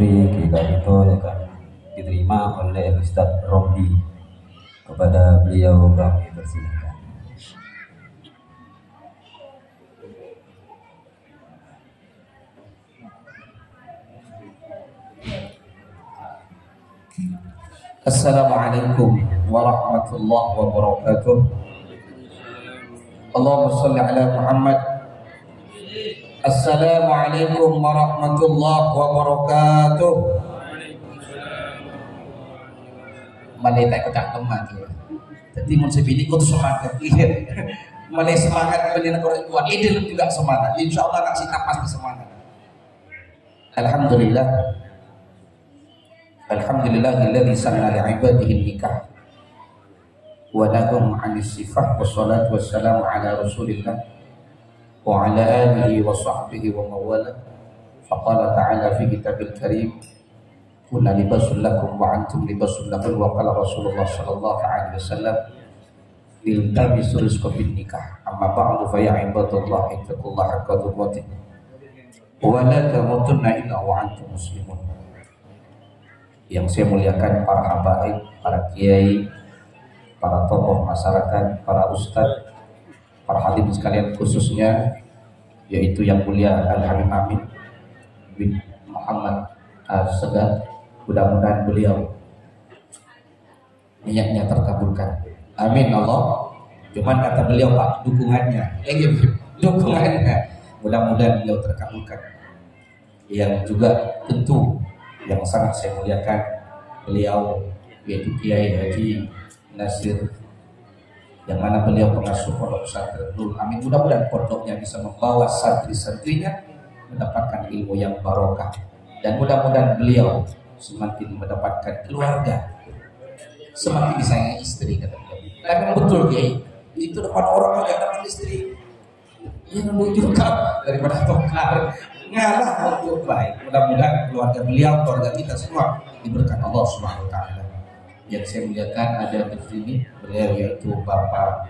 Putri kita itu akan diterima oleh Ustadz Romdi. Kepada beliau kami persilakan. Assalamualaikum warahmatullahi wabarakatuh. Allahumma shalli ala Muhammad. Assalamualaikum warahmatullahi wabarakatuh. Malay tayo tak teman ya. Jadi mun sebini kau semangat iya. Malay semangat malay nak orang kuat. Idil juga semangat. Insyaallah nak kita pasti semangat. Alhamdulillah. Alhamdulillahilladzi sanna li'ibadihi nikah wa lahum 'anis sifah wassalatu wassalamu ala Rasulillah wa ala alihi wa sahbihi wa mawala. Faqala ta'ala fi kitabil karim kunna libasul lakum wa antum libasul lakum wa qala Rasulullah sallallahu alaihi wasallam iltabisul rizqa bin nikah amma ba'du fa ya ibadallah ittaqullaha haqqa tuqatih wa la tamutunna illa wa antum muslimun. Yang saya muliakan para habaib, para kiai, para tokoh masyarakat, para ustadz, para hadirin sekalian, khususnya yaitu yang mulia Al-Habib Amin bin Muhammad Al-Sadat. Mudah-mudahan beliau niatnya terkabulkan. Amin Allah. Cuman kata beliau Pak, dukungannya, dukungannya. Mudah-mudahan beliau terkabulkan. Yang juga tentu yang sangat saya muliakan beliau yaitu Kiai Haji Nasir, yang mana beliau pengasuh pondok pesantren Nurul Amin. Mudah-mudahan pondoknya bisa membawa santri-santrinya mendapatkan ilmu yang barokah, dan mudah-mudahan beliau semakin mendapatkan keluarga, semakin disayangi istri kata beliau. Tapi betul Kiai, itu depan orang yang dapat istri yang membujukan daripada tongkar ngalah untuk baik. Mudah-mudahan keluarga beliau, keluarga kita semua diberkahi Allah Subhanahu wa taala. Yang saya muliakan ada di sini beliau yaitu Bapak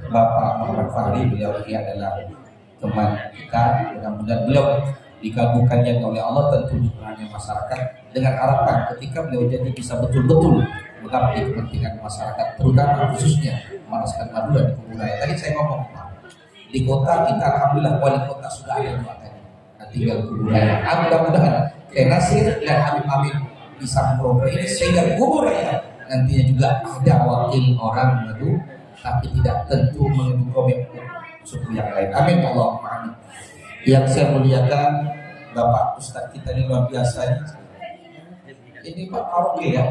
Bapak Muhammad Fahri. Beliau ini adalah teman kita. Mudah-mudahan beliau dikabulkannya oleh Allah, tentu dukungannya masyarakat, dengan harapan ketika beliau jadi bisa betul-betul mengabdi kepentingan masyarakat, terutama khususnya meneruskan Madura di Kuburaya. Tadi saya ngomong di kota kita, alhamdulillah wali kota sudah ada dua kan, tinggal Kuburaya. Mudah-mudahan Nasir dan Habib Amin bisa memprogram ini sehingga Kuburaya nantinya juga ada wakil orang Madu, tapi tidak tentu mengandung komitmen suku yang lain. Amin Allahumma amin. Yang saya muliakan Bapak Ustadz kita ini luar biasa. Ini Pak Paroki ya,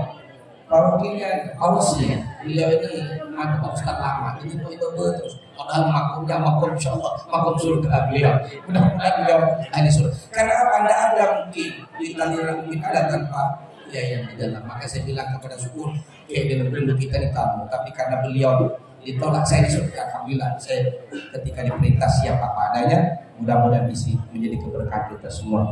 parokinya Ausi. Beliau ini ada Pak Ustadz lama. Ini itu terus. Padahal makumnya makum insyaallah makum surga beliau. Mudah-mudahan beliau ahli surga. Karena apa? Anda ada mungkin di aliran mungkin ada tanpa ya yang di dalam. Maka saya bilang kepada syukur dalam rindu kita di tamu. Tapi karena beliau ditolak, saya di surga. Alhamdulillah saya ketika diperintah siap apa adanya. Mudah-mudahan isi menjadi keberkahan kita semua.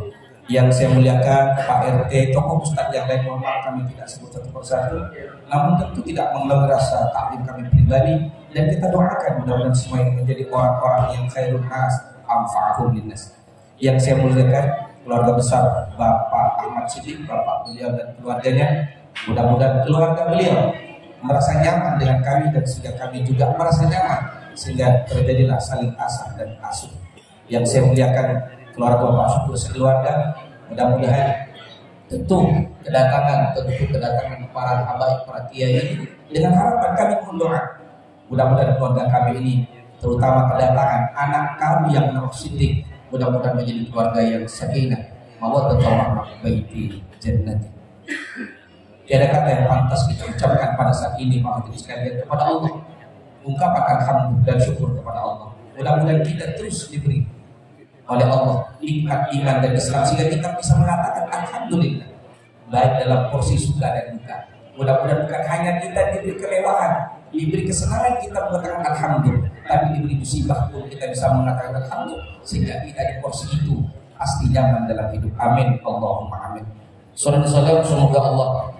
Yang saya muliakan Pak RT, tokoh ustadz yang lain, mohon maaf kami tidak sebut satu persatu, namun tentu tidak mengurangi rasa taklim kami pribadi, dan kita doakan mudah-mudahan semua ini menjadi orang-orang yang khairun nas anfa'uhum linnas. Yang saya muliakan keluarga besar Bapak Ahmad Siddiq, Bapak beliau dan keluarganya, mudah-mudahan keluarga beliau merasa nyaman dengan kami, dan sehingga kami juga merasa nyaman, sehingga terjadilah saling asah dan asuh. Yang saya muliakan keluarga Bapak Syukur sekeluarga, mudah-mudahan tentu kedatangan para habaib, para kiai, dengan harapan kami berdoa mudah-mudahan keluarga kami ini, terutama kedatangan anak kami yang nomor sidik, mudah-mudahan menjadi keluarga yang sakinah mawaddah warahmah baiti jannati. Tiada kata yang pantas kita ucapkan pada saat ini maafkan sekalian kepada Allah, ungkapan alhamdulillah dan syukur kepada Allah. Mudah-mudahan kita terus diberi oleh Allah nikmat iman dan Islam sehingga kita bisa mengatakan alhamdulillah, baik dalam porsi suka dan duka. Mudah-mudahan bukan hanya kita diberi kemewahan, diberi kesenangan kita mengatakan alhamdulillah, tapi diberi musibah pun kita bisa mengatakan alhamdulillah, sehingga kita di porsi itu pasti nyaman dalam hidup. Amin Allahumma amin. Salam semoga Allah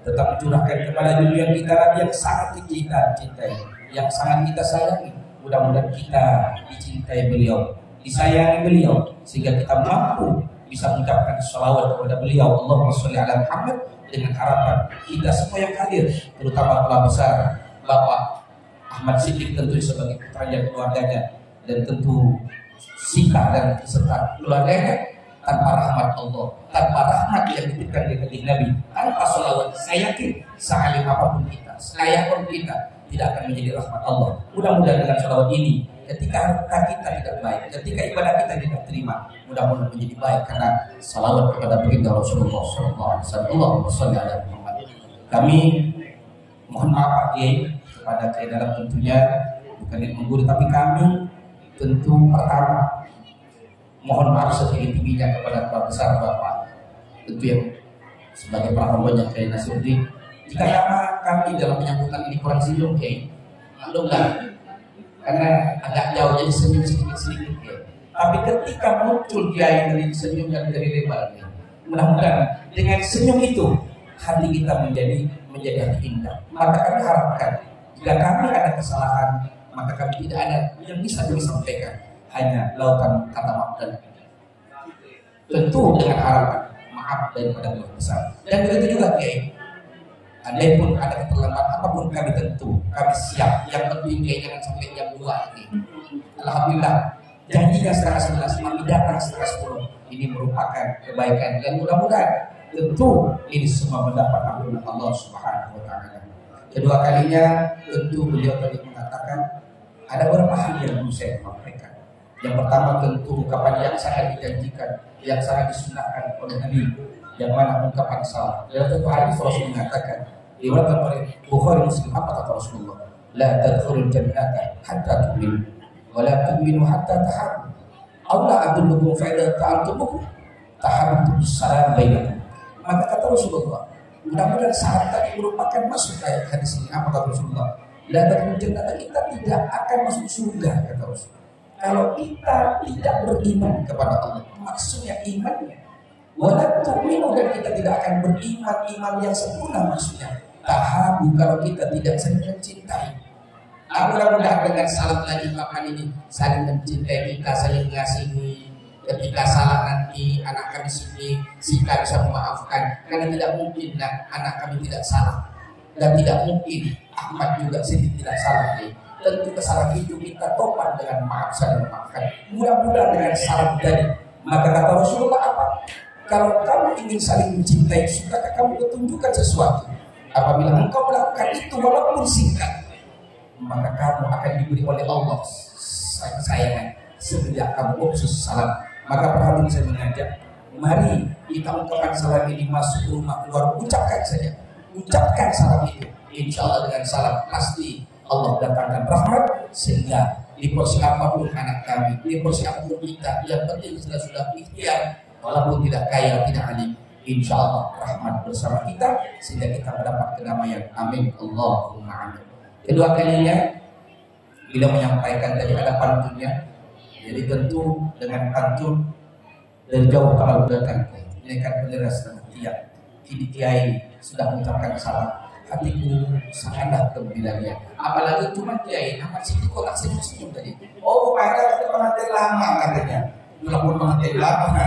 tetap mencurahkan kepada dunia kita Nabi yang sangat kita cintai, yang sangat kita sayangi. Mudah-mudahan kita dicintai beliau, disayangi beliau, sehingga kita mampu bisa mengucapkan sholawat kepada beliau, Allahumma sholli ala Muhammad, dengan harapan kita semua yang hadir, terutama keluarga besar Bapak Ahmad Siddiq tentu sebagai putranya keluarganya, dan tentu Sika dan beserta keluarganya, tanpa rahmat Allah, tanpa rahmat yang dititipkan di hati Nabi, tanpa sholawat, saya yakin sealim apapun kita, sekaya pun kita, tidak akan menjadi rahmat Allah. Mudah-mudahan dengan sholawat ini, ketika harta kita tidak baik, ketika ibadah kita tidak terima, mudah-mudahan menjadi baik karena sholawat kepada baginda Rasulullah SAW. Allahumma sholli ala Muhammad. Kami mohon maaf Pak Kiai kepada Kiai dalam tentunya bukan yang menggurui, tapi kami tentu pertama mohon maaf setinggi-tingginya kepada keluarga besar Bapak tentu yang sebagai prabowonya Kiai Nasiruddin. Jika nama kami dalam penyambutan ini kurang senyum Kiai, maklumlah karena agak jauh jadi senyum sedikit-sedikit Kiai. Tapi ketika muncul Kiai dari senyum dan dari lebar, mudah-mudahan dengan senyum itu hati kita menjadi hati indah. Maka kami harapkan jika kami ada kesalahan, maka kami tidak ada yang bisa kami sampaikan, hanya lautan kata maaf dan tentu dengan harapan maaf daripada keluarga besar. Dan begitu juga Kiai, andai pun ada keterlambatan apapun kami tentu kami siap. Yang penting Kiai jangan sampai jam 2 ini. Alhamdulillah janjinya setengah 11, kami datang setengah 10. Ini merupakan kebaikan dan mudah-mudahan tentu ini semua mendapat ampunan Allah Subhanahu wa taala. Kedua kalinya tentu beliau tadi mengatakan ada beberapa hal yang perlu saya sampaikan. Yang pertama tentu ungkapan yang sangat dijanjikan, yang sangat disunahkan oleh Nabi, yang mana ungkapan salah. Dan tentu hadis Rasul mengatakan, diriwayatkan oleh Bukhari Muslim, apa kata Rasulullah? La tadkhulul jannata hatta tu'minu wa la tu'minu hatta tahabbu. Aw la adullukum fa idza ta'altumukum tahabbtum salam bainakum. Maka kata Rasulullah, mudah-mudahan syarat tadi merupakan masuk ayat hadis ini. Apa kata Rasulullah? La tadkhulul jannata, kita tidak akan masuk surga, kata Rasul, kalau kita tidak beriman kepada Allah. Maksudnya imannya wala tu'minu, dan kita tidak akan beriman iman yang sempurna, maksudnya tahabu, kalau kita tidak saling mencintai. Mudah-mudahan dengan salam tadi makan ini saling mencintai kita, saling mengasihi. Ketika salah nanti anak kami sini Sika bisa memaafkan, karena tidak mungkin anak kami tidak salah, dan tidak mungkin Ahmad juga sini tidak salah. Tentu kesalahan itu kita topan dengan maaf, saling memaafkan. Mudah-mudahan dengan salam tadi. Maka kata Rasulullah apa? Kalau kamu ingin saling mencintai, sudahkah kamu tunjukkan sesuatu? Apabila engkau melakukan itu walaupun singkat, maka kamu akan diberi oleh Allah kesayangan sejak kamu khusus salam. Maka perhatian saya mengajak, mari kita ucapkan salam ini masuk rumah keluar, ucapkan saja, ucapkan salam itu. Insya Allah dengan salam pasti Allah datangkan rahmat, sehingga di porsi apapun anak kami, di porsi apapun kita, yang penting sudah ikhtiar, walaupun tidak kaya, tidak alim, insya Allah rahmat bersama kita, sehingga kita mendapat kedamaian. Amin Allahumma amin. Kedua kalinya bila menyampaikan tadi ada pantunnya, jadi tentu dengan pantun dari jauh kalau datang, ini kan bendera setengah tiang. Kini Kiai sudah mengucapkan salam, hatiku sangatlah gembiranya. Apalagi cuma Kiai Ahmad Siddiq kok tak senyum-senyum tadi. Oh, ada pengantin lama katanya. Walaupun pengantin lama,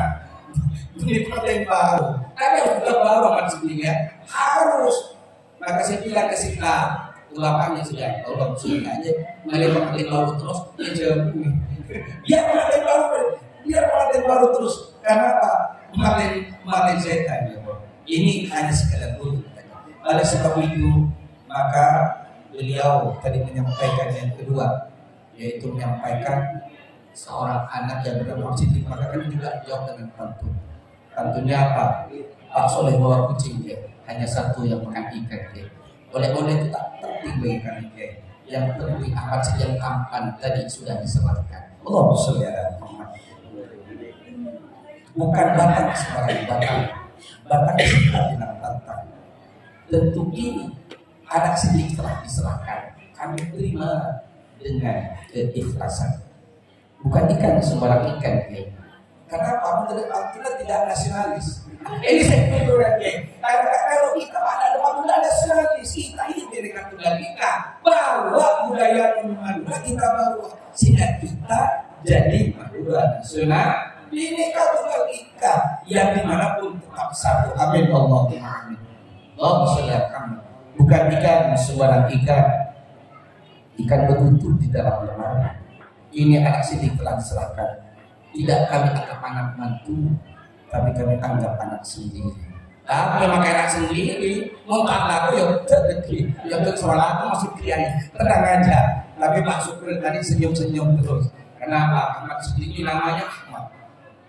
ini pengantin baru. Ada sudah baru Ahmad Siddiq ya. Harus. Maka saya bilang ke Sika, ulapanya sudah, kalau sudah aja, mari pengantin baru terus, dia jawab. Biar pengantin baru terus. Karena apa? Pengantin setan. Ini hanya sekedar dulu. Oleh sebab itu, maka beliau tadi menyampaikan yang kedua, yaitu menyampaikan seorang anak yang bernama Siddiq. Maka kami juga jawab dengan pantun. Pantunnya apa? Pak Soleh bawa kucing dia, hanya satu yang makan ikan dia. Oleh-oleh itu tak penting bagi kami dia. Yang penting Ahmad yang tampan tadi sudah disebarkan. Allah saudara Muhammad. Bukan batang sembarang batang. Batang kita bilang tantang. Tentu ini anak Siddiq telah diserahkan, kami terima dengan keikhlasan. Bukan ikan sembarang ikan, ya. Karena Alhamdulillah tidak nasionalis. Ini saya pikirkan, ya. Kalau kita ada Alhamdulillah nasionalis, kita ini dengan tunggal kita bawa budaya Madura, kita bawa sehingga kita jadi madura sunnah Bhinneka Tunggal Ika yang dimanapun tetap satu. Amin Allahumma amin. Allahumma sholli ala Muhammad. Bukan ikan sembarang ikan betutu di dalam lemari. Ini anak sidik telah diserahkan. Tidak kami anggap anak mantu, tapi kami anggap anak sendiri. Tapi memakai anak sendiri, muntah lagu ya terdekat, ya tersoal masuk kiai, tenang aja. Tapi Pak Syukur tadi senyum-senyum terus. Kenapa? Ahmad Siddiq namanya Ahmad.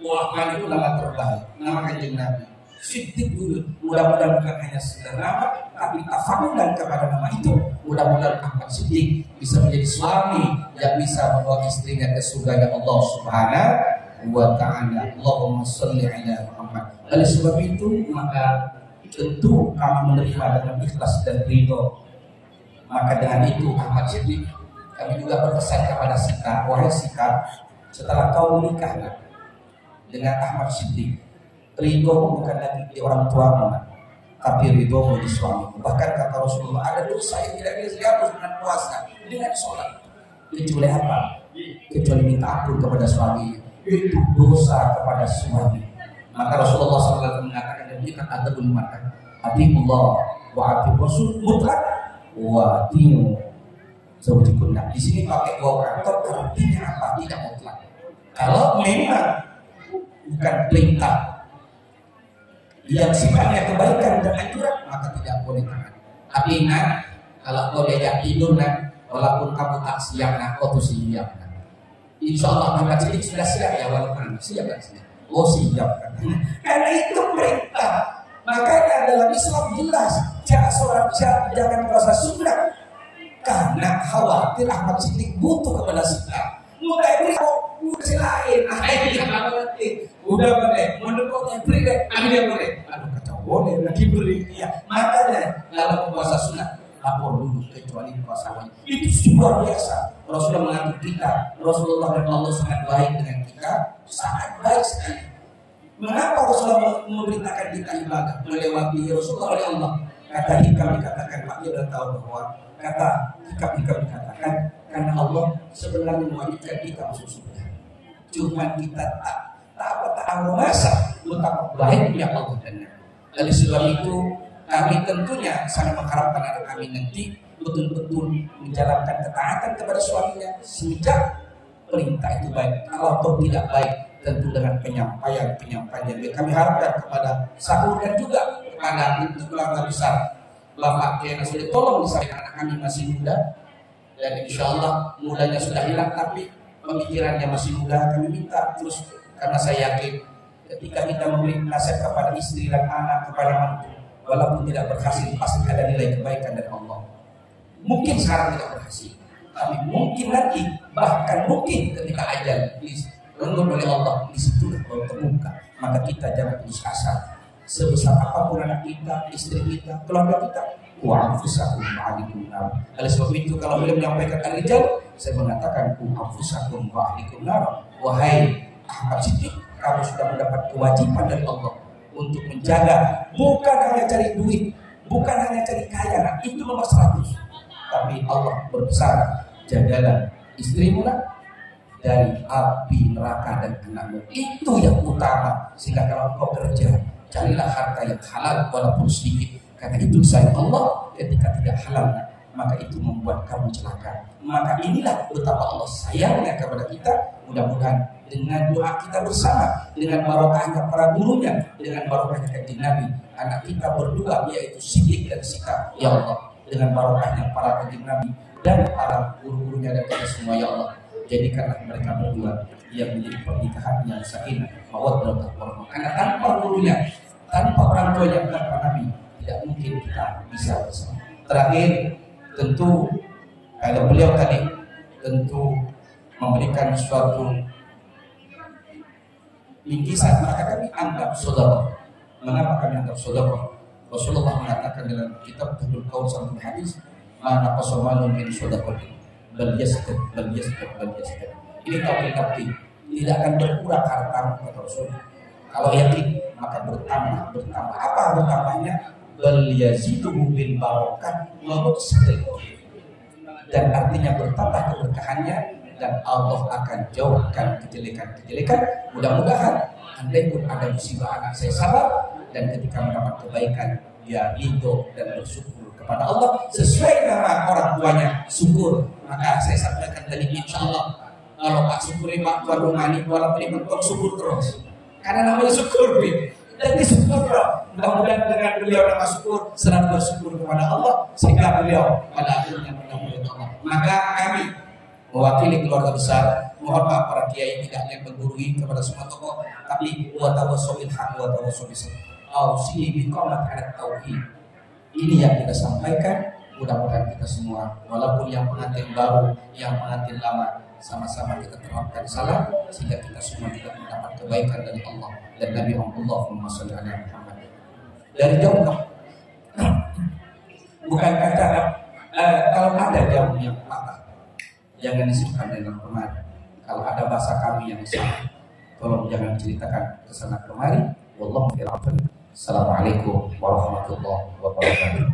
Ahmad itu nama terbaik, nama Kanjeng Nabi. Siddiq dulu, mudah-mudahan bukan hanya sekedar nama, tapi tafakuran kepada nama itu. Mudah-mudahan Ahmad Siddiq bisa menjadi suami yang bisa membawa istrinya ke surga Allah Subhanahu wa ta'ala. Allahumma sholli ala Muhammad. Oleh sebab itu maka tentu kami menerima dengan ikhlas dan ridho. Maka dengan itu Ahmad Siddiq, kami juga berpesan kepada Sika, wahai Sika, setelah kau menikah dengan Ahmad Siddiq, ridho bukan lagi di orang tuamu, tapi ridho di suami. Bahkan kata Rasulullah, ada dosa yang tidak bisa dihapus dengan puasa, dengan sholat. Kecuali apa? Kecuali minta ampun kepada suami. Itu dosa kepada suami. Maka Rasulullah SAW mengatakan dan kita ada mengatakan, Atiullah wa ati Rasul mutlak wa atiyu zawjikum. Di sini pakai waw kantor, artinya apa? Tidak mutlak. Kalau memang bukan perintah yang sifatnya kebaikan dan anjuran, maka tidak boleh tahan. Tapi kalau kau diajak tidur walaupun kamu tak siap kau tuh siap. Insya Allah Ahmad Siddiq sudah siap ya, walaupun siap kan siap. Oh siap kan. Karena itu perintah. Makanya dalam Islam jelas jangan puasa sunnah. Karena khawatir Ahmad Siddiq butuh kepada sikap. Mulai beri kursi lain, udah boleh, mendukungnya beri deh, akhirnya boleh. Aduh kacau boleh, lagi beri ya. Makanya dalam puasa sunnah lapor dulu kecuali puasa wajib. Itu luar biasa. Rasulullah mengatur kita. Rasulullah dan Allah sangat baik dengan kita, sangat baik sekali. Mengapa Rasulullah memerintahkan kita ibadah melewati Rasulullah oleh Allah? Kata hikam dikatakan, Pak Dia tahu bahwa kata hikam dikatakan karena Allah sebenarnya mewajibkan kita masuk surga. Cuma kita tak tahu masa betapa baiknya Allah dan Nabi. Dari sebab itu kami tentunya sangat mengharapkan anak kami nanti betul-betul menjalankan ketaatan kepada suaminya sejak perintah itu baik. Kalau toh tidak baik, tentu dengan penyampaian yang kami harapkan kepada sahur dan juga kepada keluarga besar Bapak Kiai Nasruddin, tolong disampaikan anak kami masih muda dan insya Allah mudanya sudah hilang tapi pemikirannya masih muda. Kami minta terus karena saya yakin ketika kita memberi nasihat kepada istri dan anak, kepada mantu, walaupun tidak berhasil pasti ada nilai kebaikan dari Allah. Mungkin sekarang tidak berhasil, tapi mungkin nanti, bahkan mungkin ketika ajal direnggut oleh Allah, disitulah baru terbuka. Maka kita jangan putus asa. Sebesar apapun anak kita, istri kita, keluarga kita, wa anfusakum wa ahlikum nar. Oleh sebab itu kalau beliau menyampaikan al-rijal, saya mengatakan wa anfusakum wa ahlikum nar. Wahai Ahmad Siddiq, kamu sudah mendapat kewajiban dari Allah untuk menjaga, bukan hanya cari duit, bukan hanya cari kaya, itu nomor 100. Tapi Allah berpesan, jagalah istrimu dari api neraka dan anakmu. Itu yang utama. Sehingga kalau kau kerja, carilah harta yang halal walaupun sedikit. Karena itu sayang Allah ketika tidak halal, maka itu membuat kamu celaka. Maka inilah betapa Allah sayangnya kepada kita. Mudah-mudahan dengan doa kita bersama, dengan barokahnya para gurunya, dengan barokahnya kanjeng Nabi, anak kita berdua yaitu Siddiq dan Sika, ya Allah, dengan barokahnya para kanjeng Nabi dan para guru-gurunya dan kita semua, ya Allah, jadikanlah mereka berdua yang menjadi pernikahan yang sakinah mawaddah warahmah. Karena tanpa gurunya, tanpa orang tuanya, tanpa Nabi, tidak mungkin kita bisa bersama. Terakhir, tentu kalau beliau tadi tentu memberikan suatu bingkisan, maka kami anggap saudara. Mengapa kami anggap saudara? Rasulullah mengatakan dalam kitab Tuhul Qaul sampai hadis, mana qasamalun min sadaqatin bal yasqat. Ini tauhid, tidak akan berkurang hartamu kata Rasul. Kalau yakin maka bertambah. Apa bertambahnya? Bal yaziduhu bil barakat wa mutsaqil. Dan artinya bertambah keberkahannya dan Allah akan jauhkan kejelekan-kejelekan. Mudah-mudahan andai pun ada musibah anak saya sabar, dan ketika mendapat kebaikan dia ridho dan bersyukur kepada Allah sesuai nama orang tuanya, syukur. Maka saya sampaikan tadi, insya Allah kalau Pak syukuri Pak tuan rumah ini walaupun mentok syukur terus, karena namanya syukur jadi syukur. Mudah-mudahan dengan beliau nama syukur, senang bersyukur kepada Allah, sehingga beliau pada akhirnya menemukan Allah. Maka kami mewakili keluarga besar, mohon maaf para kiai tidak yang menggurui kepada semua tokoh, tapi wa tawassaw bil haq wa tawassaw bis sabr. Ausi biqamat ala tauhid. Ini yang kita sampaikan. Mudah-mudahan kita semua, walaupun yang pengantin baru, yang pengantin lama, sama-sama kita terapkan salam, sehingga kita semua tidak mendapat kebaikan dari Allah dan Nabi Allahumma shalli ala Muhammad. Dari jauh bukan kata kalau ada jauh yang patah, jangan disebutkan dalam kemari. Kalau ada bahasa kami yang salah, tolong jangan ceritakan kesana kemari. Wallahu a'lam. Assalamualaikum warahmatullahi wabarakatuh.